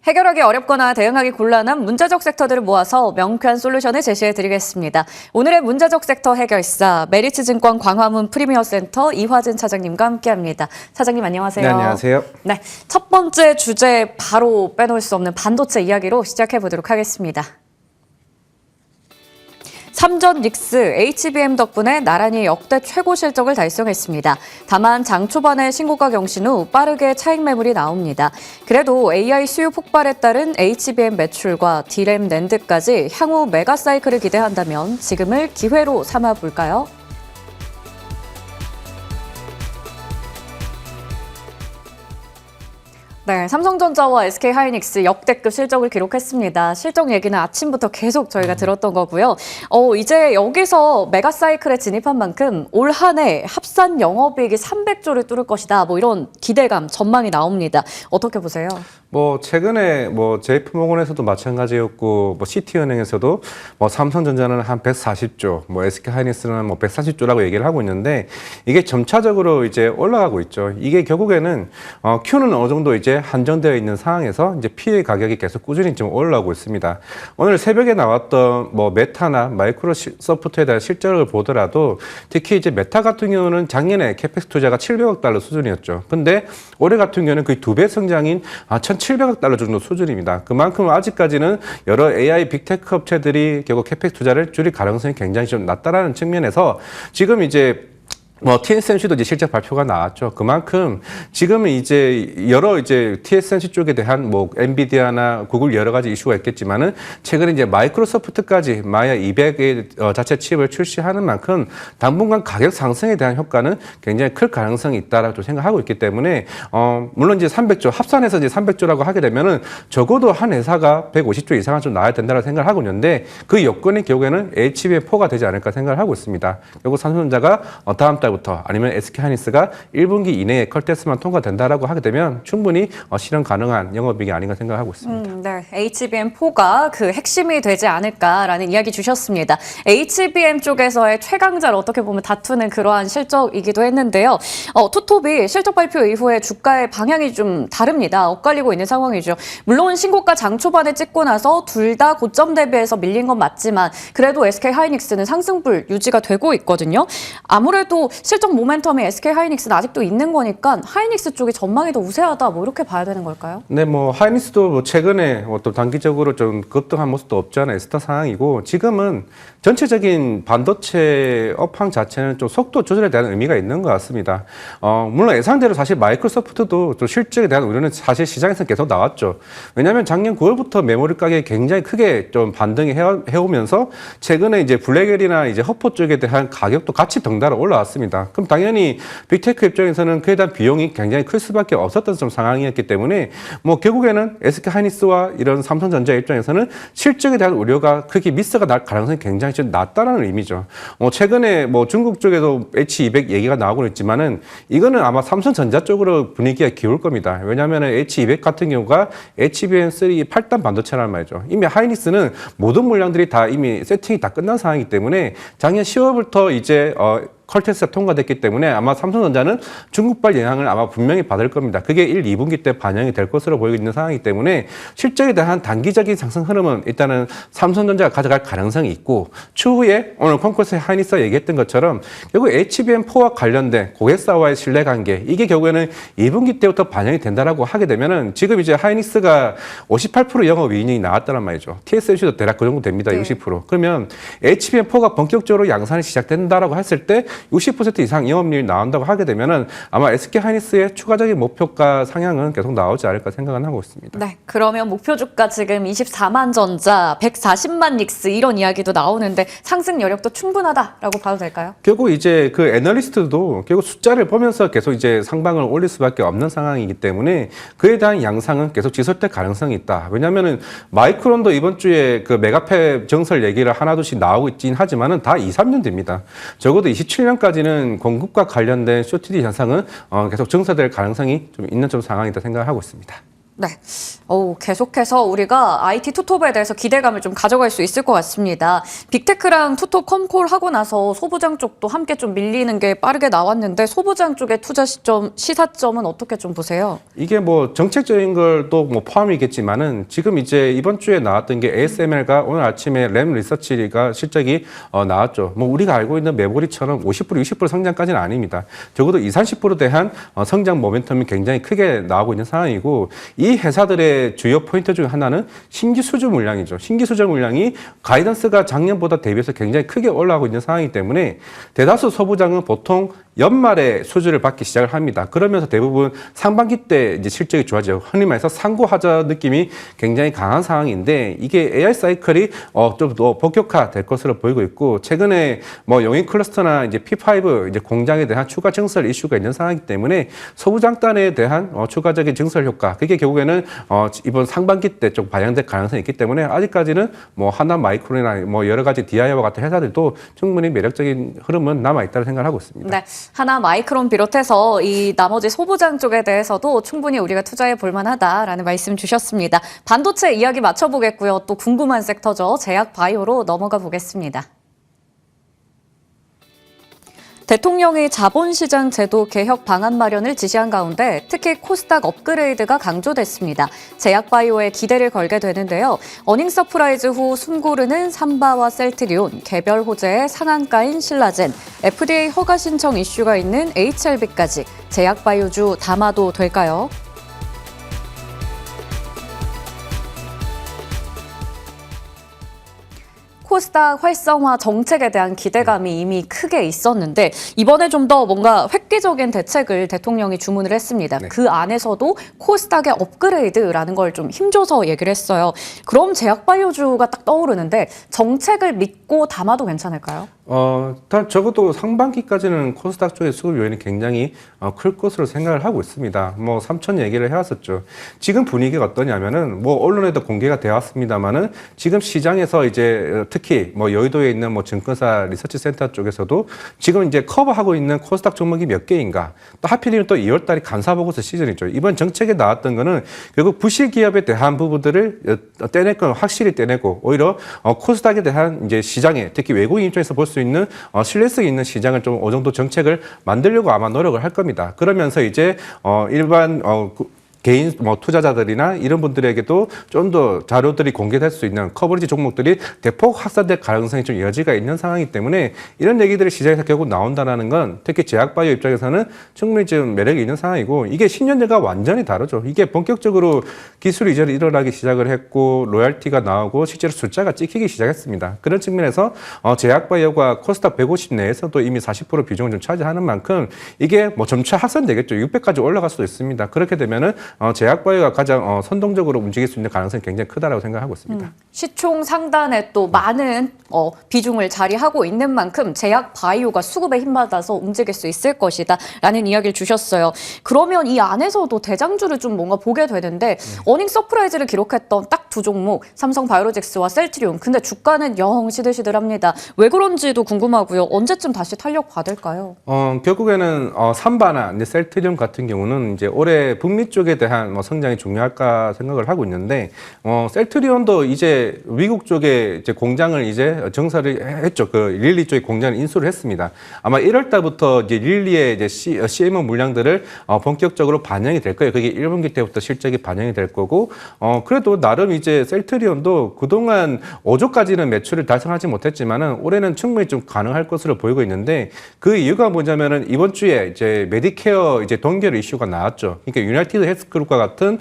해결하기 어렵거나 대응하기 곤란한 문제적 섹터들을 모아서 명쾌한 솔루션을 제시해드리겠습니다. 오늘의 문제적 섹터 해결사, 메리츠증권 광화문 프리미어센터 이화진 차장님과 함께합니다. 차장님 안녕하세요. 네, 안녕하세요. 네, 첫 번째 주제 바로 빼놓을 수 없는 반도체 이야기로 시작해보도록 하겠습니다. 삼전 닉스, HBM 덕분에 나란히 역대 최고 실적을 달성했습니다. 다만 장 초반에 신고가 경신 후 빠르게 차익 매물이 나옵니다. 그래도 AI 수요 폭발에 따른 HBM 매출과 D램 낸드까지 향후 메가 사이클을 기대한다면 지금을 기회로 삼아볼까요? 네, 삼성전자와 SK하이닉스 역대급 실적을 기록했습니다. 실적 얘기는 아침부터 계속 저희가 들었던 거고요. 이제 여기서 메가사이클에 진입한 만큼 올 한 해 합산 영업이익이 300조를 뚫을 것이다. 뭐 이런 기대감, 전망이 나옵니다. 어떻게 보세요? 최근에 JP모건에서도 마찬가지였고, 시티은행에서도 삼성전자는 한 140조, SK하이닉스는 130조라고 얘기를 하고 있는데, 이게 점차적으로 이제 올라가고 있죠. 이게 결국에는 Q는 어느 정도 이제 한정되어 있는 상황에서 이제 P의 가격이 계속 꾸준히 좀 올라오고 있습니다. 오늘 새벽에 나왔던 메타나 마이크로소프트에 대한 실적을 보더라도 특히 이제 메타 같은 경우는 작년에 캐펙스 투자가 700억 달러 수준이었죠. 근데 올해 같은 경우는 거의 2배 성장인 1,700억 달러 정도 수준입니다. 그만큼 아직까지는 여러 AI 빅테크 업체들이 결국 캐펙스 투자를 줄일 가능성이 굉장히 좀 낮다라는 측면에서 지금 이제 TSMC도 이제 실적 발표가 나왔죠. 그만큼 지금은 이제 여러 TSMC 쪽에 대한 엔비디아나 구글 여러 가지 이슈가 있겠지만은 최근에 이제 마이크로소프트까지 마야 200의 자체 칩을 출시하는 만큼 당분간 가격 상승에 대한 효과는 굉장히 클 가능성이 있다라고 생각하고 있기 때문에 물론 이제 300조 합산해서 이제 300조라고 하게 되면은 적어도 한 회사가 150조 이상은 좀 나와야 된다고 생각을 하고 있는데 그 여건이 결국에는 HBM4가 되지 않을까 생각을 하고 있습니다. 결국 삼성전자가 다음 달 부터 아니면 SK하이닉스가 1분기 이내에 컬테스트만 통과된다라고 하게 되면 충분히 실현 가능한 영업이익이 아닌가 생각하고 있습니다. 네, HBM4가 그 핵심이 되지 않을까라는 이야기 주셨습니다. HBM 쪽에서의 최강자를 어떻게 보면 다투는 그러한 실적이기도 했는데요. 투톱이 실적 발표 이후에 주가의 방향이 좀 다릅니다. 엇갈리고 있는 상황이죠. 물론 신고가 장 초반에 찍고 나서 둘 다 고점 대비해서 밀린 건 맞지만 그래도 SK하이닉스는 상승불 유지가 되고 있거든요. 아무래도 실적 모멘텀이 SK하이닉스는 아직도 있는 거니까 하이닉스 쪽이 전망이 더 우세하다 이렇게 봐야 되는 걸까요? 네, 하이닉스도 최근에 또 단기적으로 좀 급등한 모습도 없지 않아 있었던 상황이고 지금은 전체적인 반도체 업황 자체는 좀 속도 조절에 대한 의미가 있는 것 같습니다. 물론 예상대로 사실 마이크로소프트도 좀 실적에 대한 우려는 사실 시장에서 계속 나왔죠. 왜냐하면 작년 9월부터 메모리 가격이 굉장히 크게 좀 반등이 해오면서 최근에 이제 블랙웰이나 이제 허포 쪽에 대한 가격도 같이 덩달아 올라왔습니다. 그럼 당연히 빅테크 입장에서는 그에 대한 비용이 굉장히 클 수밖에 없었던 좀 상황이었기 때문에 결국에는 SK하이닉스와 이런 삼성전자 입장에서는 실적에 대한 우려가 크게 미스가 날 가능성이 굉장히 좀 낮다라는 의미죠. 최근에 중국 쪽에도 H200 얘기가 나오고 있지만은 이거는 아마 삼성전자 쪽으로 분위기가 기울 겁니다. 왜냐하면 H200 같은 경우가 HBM3 8단 반도체란 말이죠. 이미 하이닉스는 모든 물량들이 다 이미 세팅이 다 끝난 상황이기 때문에 작년 10월부터 이제 컬테스트가 통과됐기 때문에 아마 삼성전자는 중국발 영향을 아마 분명히 받을 겁니다. 그게 1, 2분기 때 반영이 될 것으로 보이고 있는 상황이기 때문에 실적에 대한 단기적인 상승 흐름은 일단은 삼성전자가 가져갈 가능성이 있고 추후에 오늘 콩쿠르스의 하이닉스가 얘기했던 것처럼 결국 HBM4와 관련된 고객사와의 신뢰관계 이게 결국에는 2분기 때부터 반영이 된다라고 하게 되면은 지금 이제 하이닉스가 58% 영업이익이 나왔다는 말이죠. TSMC도 대략 그 정도 됩니다. 네. 60%. 그러면 HBM4가 본격적으로 양산이 시작된다라고 했을 때 60% 이상 영업률이 나온다고 하게 되면은 아마 SK하이닉스의 추가적인 목표가 상향은 계속 나오지 않을까 생각은 하고 있습니다. 네, 그러면 목표 주가 지금 24만 전자, 140만 닉스 이런 이야기도 나오는데 상승 여력도 충분하다라고 봐도 될까요? 결국 이제 그 애널리스트도 결국 숫자를 보면서 계속 이제 상방을 올릴 수밖에 없는 상황이기 때문에 그에 대한 양상은 계속 지속될 가능성이 있다. 왜냐하면은 마이크론도 이번 주에 그 메가팹 정설 얘기를 하나둘씩 나오고 있긴 하지만은 다 2, 3년 됩니다. 적어도 27년까지는 공급과 관련된 쇼티디 현상은 계속 정사될 가능성이 좀 있는 좀 상황이다 생각하고 있습니다. 네. 계속해서 우리가 IT 투톱에 대해서 기대감을 좀 가져갈 수 있을 것 같습니다. 빅테크랑 투톱 컴콜 하고 나서 소부장 쪽도 함께 좀 밀리는 게 빠르게 나왔는데 소부장 쪽의 투자 시사점은 어떻게 좀 보세요? 이게 뭐 정책적인 걸 또 뭐 포함이겠지만은 지금 이제 이번 주에 나왔던 게 ASML가 오늘 아침에 램 리서치가 실적이 나왔죠. 뭐 우리가 알고 있는 메모리처럼 50% 60% 성장까지는 아닙니다. 적어도 20-30% 대한 성장 모멘텀이 굉장히 크게 나오고 있는 상황이고 이 회사들의 주요 포인트 중 하나는 신규 수주 물량이죠. 신규 수주 물량이 가이던스가 작년보다 대비해서 굉장히 크게 올라가고 있는 상황이기 때문에 대다수 소부장은 보통 연말에 수주를 받기 시작을 합니다. 그러면서 대부분 상반기 때 이제 실적이 좋아져요. 흔히 말해서 상고하자 느낌이 굉장히 강한 상황인데 이게 AI 사이클이 좀 더 본격화될 것으로 보이고 있고 최근에 뭐 영인 클러스터나 이제 P5 이제 공장에 대한 추가 증설 이슈가 있는 상황이기 때문에 소부장단에 대한 추가적인 증설 효과 그게 결국에는 이번 상반기 때 좀 반영될 가능성이 있기 때문에 아직까지는 뭐 하나 마이크론이나 뭐 여러 가지 DI와 같은 회사들도 충분히 매력적인 흐름은 남아 있다고 생각하고 있습니다. 네. 하나 마이크론 비롯해서 이 나머지 소부장 쪽에 대해서도 충분히 우리가 투자해 볼 만하다라는 말씀 주셨습니다. 반도체 이야기 맞춰보겠고요. 또 궁금한 섹터죠. 제약 바이오로 넘어가 보겠습니다. 대통령이 자본시장 제도 개혁 방안 마련을 지시한 가운데 특히 코스닥 업그레이드가 강조됐습니다. 제약바이오에 기대를 걸게 되는데요. 어닝 서프라이즈 후 숨고르는 삼바와 셀트리온, 개별 호재의 상한가인 신라젠, FDA 허가 신청 이슈가 있는 HLB까지 제약바이오주 담아도 될까요? 코스닥 활성화 정책에 대한 기대감이 이미 크게 있었는데 이번에 좀 더 뭔가 획기적인 대책을 대통령이 주문을 했습니다. 네. 그 안에서도 코스닥의 업그레이드라는 걸 좀 힘줘서 얘기를 했어요. 그럼 제약바이오주가 딱 떠오르는데 정책을 믿고 담아도 괜찮을까요? 적어도 상반기까지는 코스닥 쪽의 수급 요인이 굉장히 클 것으로 생각을 하고 있습니다. 뭐 3천 얘기를 해왔었죠. 지금 분위기가 어떠냐면은 뭐 언론에도 공개가 되어 왔습니다만은 지금 시장에서 이제 특히 뭐 여의도에 있는 뭐 증권사 리서치 센터 쪽에서도 지금 이제 커버하고 있는 코스닥 종목이 몇 개인가 또 하필이면 또 2월 달이 감사보고서 시즌이죠. 이번 정책에 나왔던 거는 결국 부실 기업에 대한 부분들을 떼낼 건 확실히 떼내고 오히려 코스닥에 대한 이제 시장에 특히 외국인 입장에서 볼 수 있는 신뢰성 있는 시장을 좀 어느 정도 정책을 만들려고 아마 노력을 할 겁니다. 그러면서 이제 일반 개인 뭐 투자자들이나 이런 분들에게도 좀 더 자료들이 공개될 수 있는 커버리지 종목들이 대폭 확산될 가능성이 좀 여지가 있는 상황이기 때문에 이런 얘기들이 시장에서 결국 나온다는 건 특히 제약바이오 입장에서는 충분히 좀 매력이 있는 상황이고 이게 10년대가 완전히 다르죠. 이게 본격적으로 기술 이전이 일어나기 시작을 했고 로열티가 나오고 실제로 숫자가 찍히기 시작했습니다. 그런 측면에서 제약바이오가 코스닥 150 내에서도 이미 40% 비중을 좀 차지하는 만큼 이게 뭐 점차 확산되겠죠. 600까지 올라갈 수도 있습니다. 그렇게 되면은 제약바이오가 가장 선동적으로 움직일 수 있는 가능성이 굉장히 크다라고 생각하고 있습니다. 시총 상단에 또 많은 비중을 자리하고 있는 만큼 제약바이오가 수급에 힘받아서 움직일 수 있을 것이다 라는 이야기를 주셨어요. 그러면 이 안에서도 대장주를 좀 뭔가 보게 되는데 어닝 서프라이즈를 기록했던 딱 두 종목 삼성바이오로직스와 셀트리온 근데 주가는 영 시들시들합니다. 왜 그런지도 궁금하고요. 언제쯤 다시 탄력 받을까요? 결국에는 삼바나 이제 셀트리온 같은 경우는 이제 올해 북미 쪽에 대한 뭐 성장이 중요할까 생각을 하고 있는데 셀트리온도 이제 미국 쪽에 이제 공장을 이제 증설을 했죠. 그 릴리 쪽에 공장을 인수를 했습니다. 아마 1월 달부터 이제 릴리의 이제 CMO 물량들을 본격적으로 반영이 될 거예요. 그게 1분기 때부터 실적이 반영이 될 거고 그래도 나름 이제 셀트리온도 그동안 5조까지는 매출을 달성하지 못했지만은 올해는 충분히 좀 가능할 것으로 보이고 있는데 그 이유가 뭐냐면은 이번 주에 이제 메디케어 이제 동결 이슈가 나왔죠. 그러니까 유나이티드 헬스그룹과 같은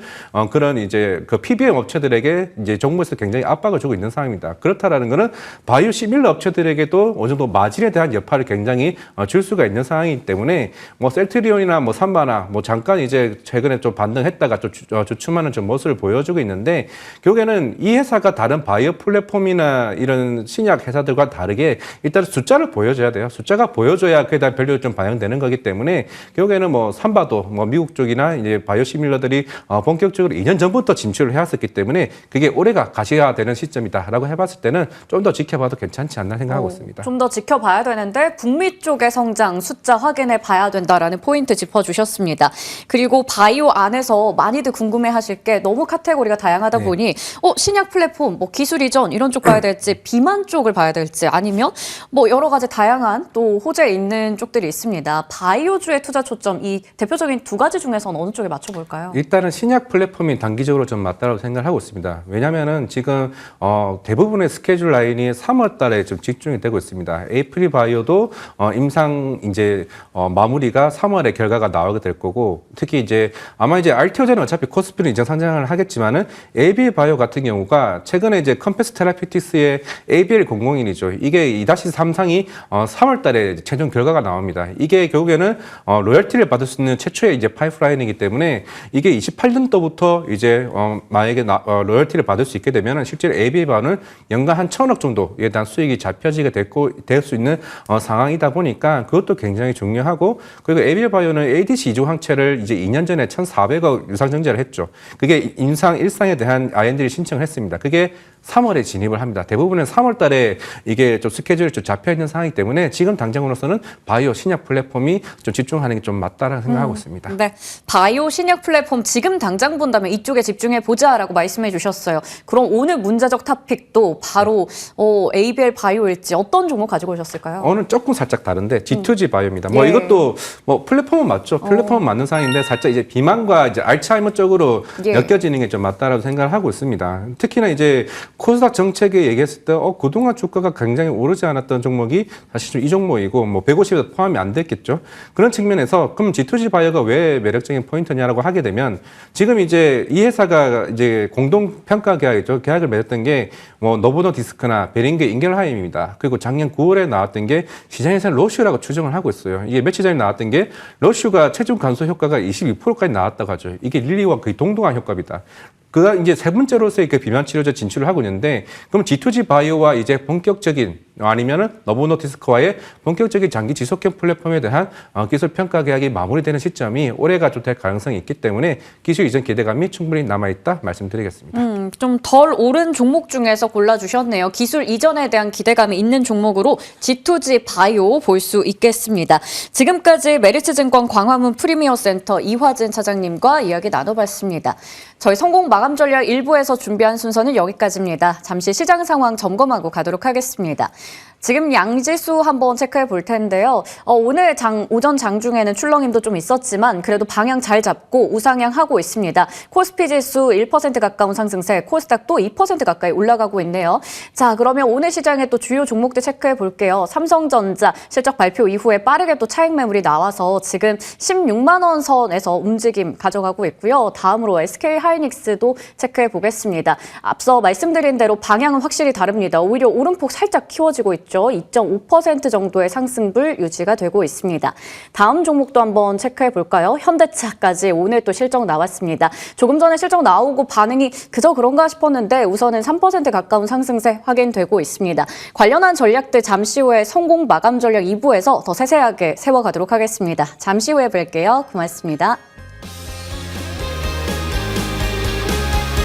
그런 이제 그 PBM 업체들에게 이제 정부에서 굉장히 압박을 주고 있는 상황입니다. 그렇다라는 거는 바이오 시밀러 업체들에게도 어느 정도 마진에 대한 여파를 굉장히 줄 수가 있는 상황이기 때문에 뭐 셀트리온이나 뭐 삼바나 뭐 잠깐 이제 최근에 좀 반등했다가 좀 주춤하는 좀 모습을 보여주고 있는데 결국에는 이 회사가 다른 바이오 플랫폼이나 이런 신약 회사들과 다르게 일단 숫자를 보여줘야 돼요. 숫자가 보여줘야 그에 대한 밸류가 좀 반영되는 거기 때문에 결국에는 뭐 삼바도 뭐 미국 쪽이나 이제 바이오 시밀러 플레이어들이 본격적으로 2년 전부터 진출을 해왔었기 때문에 그게 올해가 가시가 되는 시점이다라고 해봤을 때는 좀 더 지켜봐도 괜찮지 않나 생각하고 있습니다. 좀 더 지켜봐야 되는데 북미 쪽의 성장 숫자 확인해 봐야 된다라는 포인트 짚어주셨습니다. 그리고 바이오 안에서 많이들 궁금해하실 게 너무 카테고리가 다양하다 네. 보니 신약 플랫폼, 뭐 기술 이전 이런 쪽 봐야 될지 비만 쪽을 봐야 될지 아니면 뭐 여러 가지 다양한 또 호재 있는 쪽들이 있습니다. 바이오주의 투자 초점 이 대표적인 두 가지 중에서는 어느 쪽에 맞춰볼까요? 일단은 신약 플랫폼이 단기적으로 좀 맞다라고 생각을 하고 있습니다. 왜냐하면은 지금 대부분의 스케줄 라인이 3월 달에 좀 집중이 되고 있습니다. 에이프리 바이오도 임상 이제 마무리가 3월에 결과가 나오게 될 거고 특히 이제 아마 이제 RTO제는 어차피 코스피는 이전 상장을 하겠지만은 ABL 바이오 같은 경우가 최근에 이제 컴패스 테라피틱스의 ABL 001이죠. 이게 2-3상이 3월 달에 최종 결과가 나옵니다. 이게 결국에는 로열티를 받을 수 있는 최초의 이제 파이프라인이기 때문에 이게 28년도부터 이제 만약에 로열티를 받을 수 있게 되면 실제로 ABL 바이오는 연간 한 1,000억 정도에 대한 수익이 잡혀지게 될 수 있는 상황이다 보니까 그것도 굉장히 중요하고 그리고 ABL 바이오는 ADC 이주 항체를 이제 2년 전에 1,400억 유상증자를 했죠. 그게 임상 1상에 대한 IND를 신청을 했습니다. 그게 3월에 진입을 합니다. 대부분은 3월 달에 이게 좀 스케줄이 좀 잡혀 있는 상황이기 때문에 지금 당장으로서는 바이오 신약 플랫폼이 좀 집중하는 게 좀 맞다라고 생각하고 있습니다. 네, 바이오 신약 플랫폼 지금 당장 본다면 이쪽에 집중해 보자라고 말씀해 주셨어요. 그럼 오늘 문제적 토픽도 바로 ABL 바이오일지 어떤 종목 가지고 오셨을까요? 오늘 조금 살짝 다른데 G2G 바이오입니다. 뭐 이것도 뭐 플랫폼은 맞죠. 플랫폼은 맞는 상황인데 살짝 이제 비만과 이제 알츠하이머 쪽으로 엮여지는 게 좀 맞다라고 생각을 하고 있습니다. 특히나 이제 코스닥 정책에 얘기했을 때 그동안 주가가 굉장히 오르지 않았던 종목이 사실 좀 이 종목이고 뭐 150에도 포함이 안 됐겠죠. 그런 측면에서 그럼 G2G 바이오가 왜 매력적인 포인트냐라고 하게 되면 지금 이제 이 회사가 이제 공동 평가 계약이죠. 계약을 맺었던 게 뭐 노보노 디스크나 베링게 인겔하임입니다. 그리고 작년 9월에 나왔던 게 시장에서는 러쉬라고 추정을 하고 있어요. 이게 며칠 전에 나왔던 게 러쉬가 체중 감소 효과가 22%까지 나왔다고 하죠. 이게 릴리와 거의 동등한 효과입니다. 그가 이제 세 번째로서의 그 비만 치료제 진출을 하고 있는데 그럼 G2G 바이오와 이제 본격적인 아니면은 노보노티스크와의 본격적인 장기 지속형 플랫폼에 대한 기술 평가 계약이 마무리되는 시점이 올해가 좀 될 가능성이 있기 때문에 기술 이전 기대감이 충분히 남아있다 말씀드리겠습니다. 좀 덜 오른 종목 중에서 골라주셨네요. 기술 이전에 대한 기대감이 있는 종목으로 G2G 바이오 볼 수 있겠습니다. 지금까지 메리츠증권 광화문 프리미어 센터 이화진 차장님과 이야기 나눠봤습니다. 저희 성공 마감 전략 1부에서 준비한 순서는 여기까지입니다. 잠시 시장 상황 점검하고 가도록 하겠습니다. 지금 양지수 한번 체크해 볼 텐데요. 오늘 오전 장중에는 출렁임도 좀 있었지만 그래도 방향 잘 잡고 우상향하고 있습니다. 코스피 지수 1% 가까운 상승세, 코스닥도 2% 가까이 올라가고 있네요. 자, 그러면 오늘 시장의 또 주요 종목들 체크해 볼게요. 삼성전자 실적 발표 이후에 빠르게 또 차익 매물이 나와서 지금 16만 원 선에서 움직임 가져가고 있고요. 다음으로 SK 하이닉스도 체크해 보겠습니다. 앞서 말씀드린 대로 방향은 확실히 다릅니다. 오히려 오름폭 살짝 키워지고 있죠. 2.5% 정도의 상승불 유지가 되고 있습니다. 다음 종목도 한번 체크해 볼까요? 현대차까지 오늘 또 실적 나왔습니다. 조금 전에 실적 나오고 반응이 그저 그런가 싶었는데 우선은 3% 가까운 상승세 확인되고 있습니다. 관련한 전략들 잠시 후에 성공 마감 전략 2부에서 더 세세하게 세워가도록 하겠습니다. 잠시 후에 뵐게요. 고맙습니다.